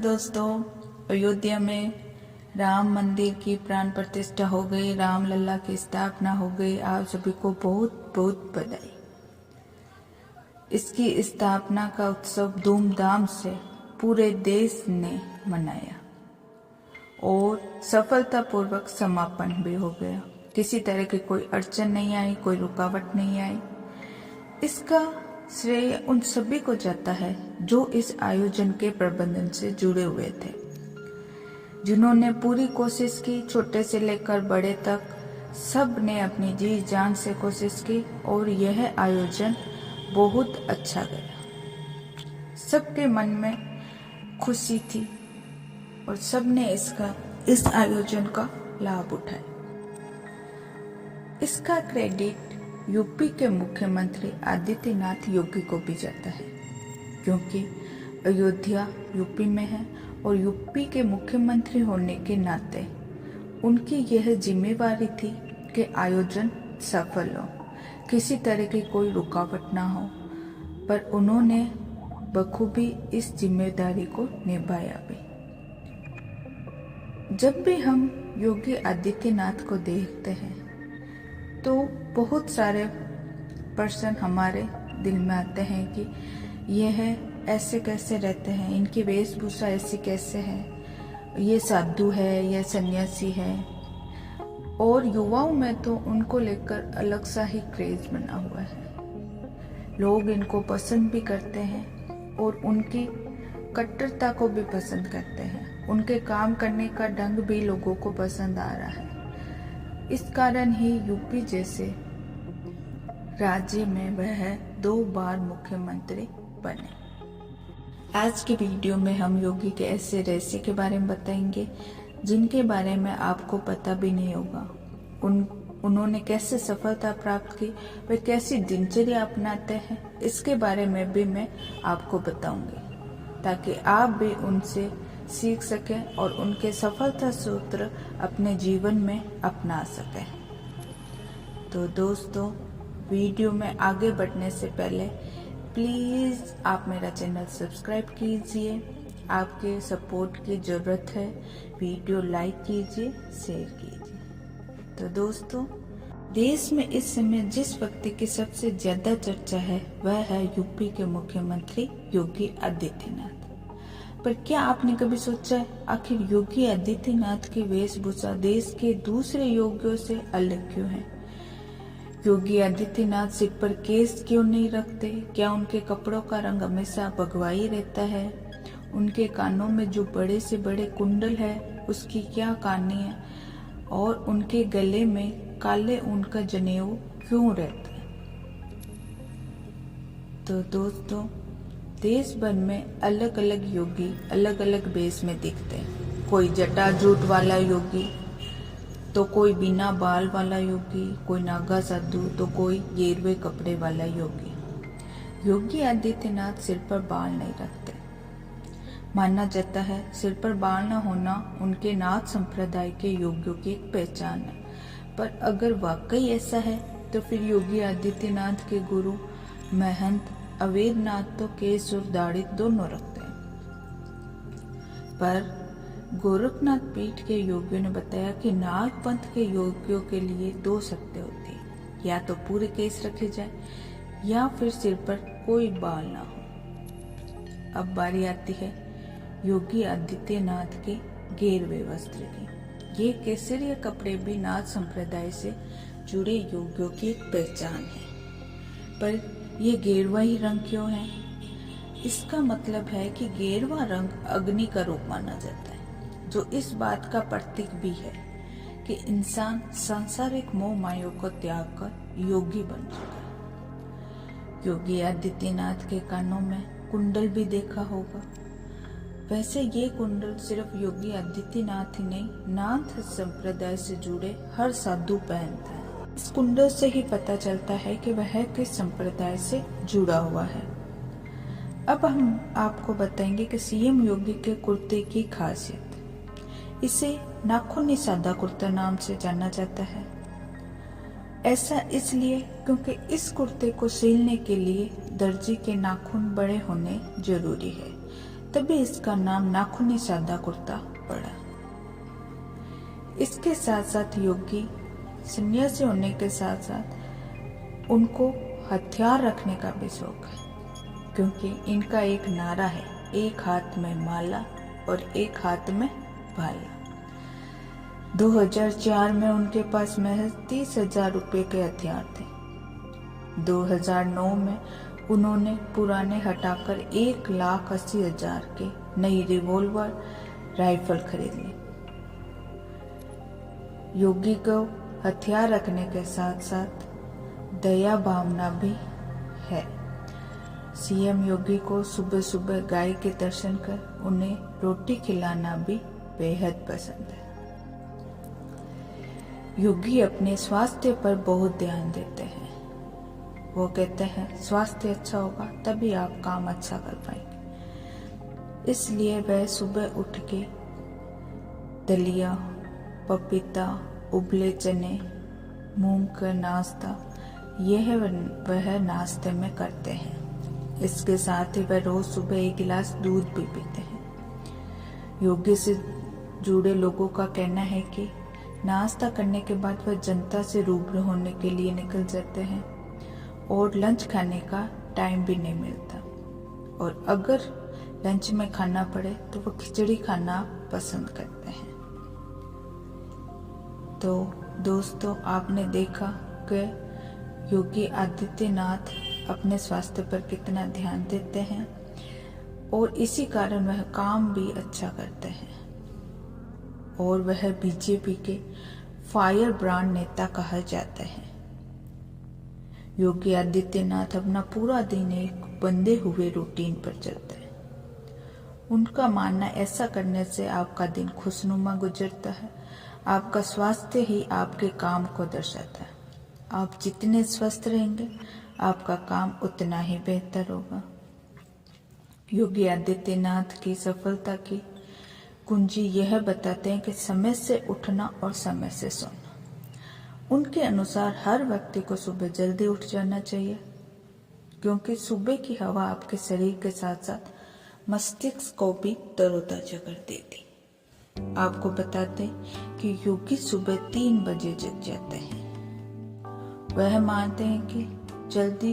दोस्तों, अयोध्या में राम मंदिर की प्राण प्रतिष्ठा हो गई, रामलला की स्थापना हो गई। आप सभी को बहुत बहुत बधाई। इसकी स्थापना का उत्सव धूमधाम से पूरे देश ने मनाया और सफलतापूर्वक समापन भी हो गया। किसी तरह की कोई अड़चन नहीं आई, कोई रुकावट नहीं आई। इसका श्रेय उन सभी को जाता है जो इस आयोजन के प्रबंधन से जुड़े हुए थे, जिन्होंने पूरी कोशिश की। छोटे से लेकर बड़े तक सब ने अपनी जी जान से कोशिश की और यह आयोजन बहुत अच्छा गया। सबके मन में खुशी थी और सबने इस आयोजन का लाभ उठाया। इसका क्रेडिट यूपी के मुख्यमंत्री आदित्यनाथ योगी को भी जाता है, क्योंकि अयोध्या यूपी में है और यूपी के मुख्यमंत्री होने के नाते उनकी यह जिम्मेवारी थी कि आयोजन सफल हो, किसी तरह की कोई रुकावट ना हो। पर उन्होंने बखूबी इस जिम्मेदारी को निभाया भी। जब भी हम योगी आदित्यनाथ को देखते हैं तो बहुत सारे पर्सन हमारे दिल में आते हैं कि यह ऐसे कैसे रहते हैं, इनकी वेशभूषा ऐसी कैसे है, ये साधु है या सन्यासी है। और युवाओं में तो उनको लेकर अलग सा ही क्रेज बना हुआ है। लोग इनको पसंद भी करते हैं और उनकी कट्टरता को भी पसंद करते हैं। उनके काम करने का ढंग भी लोगों को पसंद आ रहा है। इस कारण ही यूपी जैसे राज्य में वह 2 बार मुख्यमंत्री बने। आज के वीडियो में हम योगी के ऐसे रहस्य के बारे में बताएंगे जिनके बारे में आपको पता भी नहीं होगा। उन्होंने कैसे सफलता प्राप्त की, वे कैसी दिनचर्या अपनाते हैं, इसके बारे में भी मैं आपको बताऊंगी, ताकि आप भी उनसे सीख सकें और उनके सफलता सूत्र अपने जीवन में अपना सकें। तो दोस्तों, वीडियो में आगे बढ़ने से पहले प्लीज़ आप मेरा चैनल सब्सक्राइब कीजिए। आपके सपोर्ट की ज़रूरत है। वीडियो लाइक कीजिए, शेयर कीजिए। तो दोस्तों, देश में इस समय जिस व्यक्ति की सबसे ज़्यादा चर्चा है वह है यूपी के मुख्यमंत्री योगी आदित्यनाथ। पर क्या आपने कभी सोचा है आखिर योगी आदित्यनाथ की वेशभूषा देश के दूसरे योगियों से अलग क्यों है? योगी आदित्यनाथ सिर पर केस क्यों नहीं रखते? क्या उनके कपड़ों का रंग हमेशा भगवाई रहता है? उनके कानों में जो बड़े से बड़े कुंडल है उसकी क्या कहानी है? और उनके गले में काले ऊन का जनेऊ क्यों रहता है? तो दोस्तों, देश भर में अलग अलग योगी अलग अलग वेश में दिखते हैं। कोई जटा जूट वाला योगी, तो कोई बिना बाल वाला योगी, कोई नागा साधु, तो कोई गेरुए कपड़े वाला योगी। योगी आदित्यनाथ सिर पर बाल नहीं रखते। माना जाता है सिर पर बाल न होना उनके नाथ संप्रदाय के योगियों की एक पहचान है। पर अगर वाकई ऐसा है तो फिर योगी आदित्यनाथ के गुरु महंत अवेद्यनाथ तो केस और दाढ़ी दोनों रखते हैं। पर गोरखनाथ पीठ के योगियों ने बताया कि नाग पंथ के योगियों के लिए 2 शर्तें होती हैं, या तो पूरे केस रखे जाए या फिर सिर पर कोई बाल ना हो। अब बारी आती है योगी आदित्यनाथ के गेरुए वस्त्र की। ये केसरिया कपड़े भी नाथ संप्रदाय से जुड़े योगियों की एक पहचान है। पर ये गेरुआ ही रंग क्यों है? इसका मतलब है कि गेरुआ रंग अग्नि का रूप माना जाता है, जो इस बात का प्रतीक भी है कि इंसान सांसारिक मोह मायों को त्याग कर योगी बन चुका है। योगी आदित्यनाथ के कानों में कुंडल भी देखा होगा। वैसे ये कुंडल सिर्फ योगी आदित्यनाथ ही नहीं, नाथ संप्रदाय से जुड़े हर साधु पहनता है। इस कुंडल से ही पता चलता है कि वह किस संप्रदाय से जुड़ा हुआ है। अब हम आपको बताएंगे कि सीएम योगी के कुर्ते की खासियत। इसे नाखूनी सादा कुर्ता नाम से जाना जाता है। ऐसा इसलिए क्योंकि इस कुर्ते को सिलने के लिए दर्जी के नाखून बड़े होने जरूरी है, तभी इसका नाम नाखूनी सादा कुर्ता पड़ा। इसके साथ साथ योगी सन्यासी होने के साथ साथ उनको हथियार रखने का भी शौक है, क्योंकि इनका एक नारा है, एक हाथ में माला और एक हाथ में भाला। 2004 में उनके पास महज 30,000 रुपये के हथियार थे। 2009 में उन्होंने पुराने हटाकर 1,80,000 के नई रिवॉल्वर राइफल खरीद ली। योगी को हथियार रखने के साथ साथ दया भावना भी है। सीएम योगी को सुबह सुबह गाय के दर्शन कर उन्हें रोटी खिलाना भी बेहद पसंद है। योगी अपने स्वास्थ्य पर बहुत ध्यान देते हैं। वो कहते हैं स्वास्थ्य अच्छा होगा तभी आप काम अच्छा कर पाएंगे। इसलिए वह सुबह उठ के दलिया, पपीता, उबले चने, मूंग का नाश्ता यह वह नाश्ते में करते हैं। इसके साथ ही वह रोज सुबह 1 गिलास दूध भी पीते हैं। योगी से जुड़े लोगों का कहना है कि नाश्ता करने के बाद वह जनता से रूबरू होने के लिए निकल जाते हैं और लंच खाने का टाइम भी नहीं मिलता, और अगर लंच में खाना पड़े तो वो खिचड़ी खाना पसंद करते हैं। तो दोस्तों, आपने देखा कि योगी आदित्यनाथ अपने स्वास्थ्य पर कितना ध्यान देते हैं और इसी कारण वह काम भी अच्छा करते हैं, और वह बीजेपी के फायर ब्रांड नेता कहा जाता है। योगी आदित्यनाथ अपना पूरा दिन एक बंधे हुए रूटीन पर चलते हैं। उनका मानना ऐसा करने से आपका दिन खुशनुमा गुजरता है। आपका स्वास्थ्य ही आपके काम को दर्शाता है। आप जितने स्वस्थ रहेंगे आपका काम उतना ही बेहतर होगा। योगी आदित्यनाथ की सफलता की कुंजी यह बताते हैं कि समय से उठना और समय से सोना। उनके अनुसार हर व्यक्ति को सुबह जल्दी उठ जाना चाहिए, क्योंकि सुबह की हवा आपके शरीर के साथ साथ मस्तिष्क को भी तरोताजा कर देती। आपको बताते कि योगी सुबह 3 बजे जग जाते हैं। वह मानते हैं कि जल्दी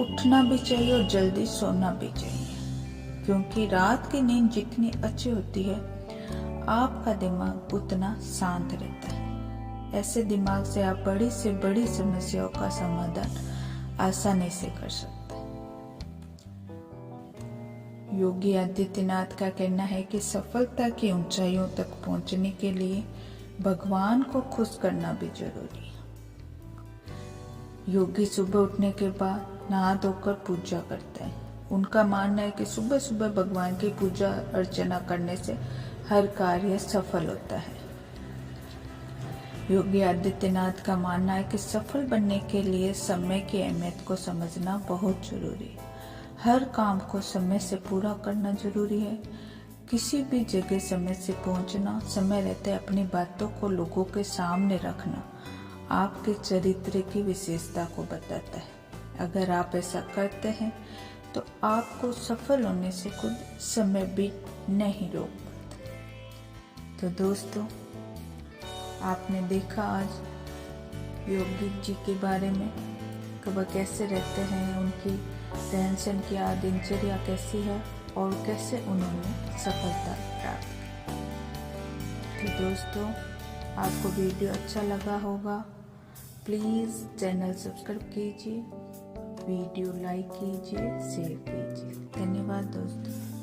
उठना भी चाहिए और जल्दी सोना भी चाहिए, क्योंकि रात की नींद जितनी अच्छी होती है आपका दिमाग उतना शांत रहता है। ऐसे दिमाग से आप बड़ी से बड़ी समस्याओं का समाधान आसानी से कर सकते हैं। योगी आदित्यनाथ का कहना है कि सफलता की ऊंचाइयों तक पहुंचने के लिए भगवान को खुश करना भी जरूरी है। योगी सुबह उठने के बाद नहा धोकर पूजा करते हैं। उनका मानना है कि सुबह सुबह भगवान की पूजा अर्चना करने से हर कार्य सफल होता है। योगी आदित्यनाथ का मानना है कि सफल बनने के लिए समय की अहमियत को समझना बहुत जरूरी है। हर काम को समय से पूरा करना जरूरी है। किसी भी जगह समय से पहुंचना, समय रहते अपनी बातों को लोगों के सामने रखना आपके चरित्र की विशेषता को बताता है। अगर आप ऐसा करते हैं तो आपको सफल होने से खुद समय भी नहीं रोक पाता। तो दोस्तों, आपने देखा आज योगी जी के बारे में कि वह कैसे रहते हैं, उनकी रहन सहन क्या, दिनचर्या कैसी है और कैसे उन्होंने सफलता प्राप्त की। तो दोस्तों, आपको वीडियो अच्छा लगा होगा, प्लीज़ चैनल सब्सक्राइब कीजिए, वीडियो लाइक कीजिए, शेयर कीजिए। धन्यवाद दोस्तों।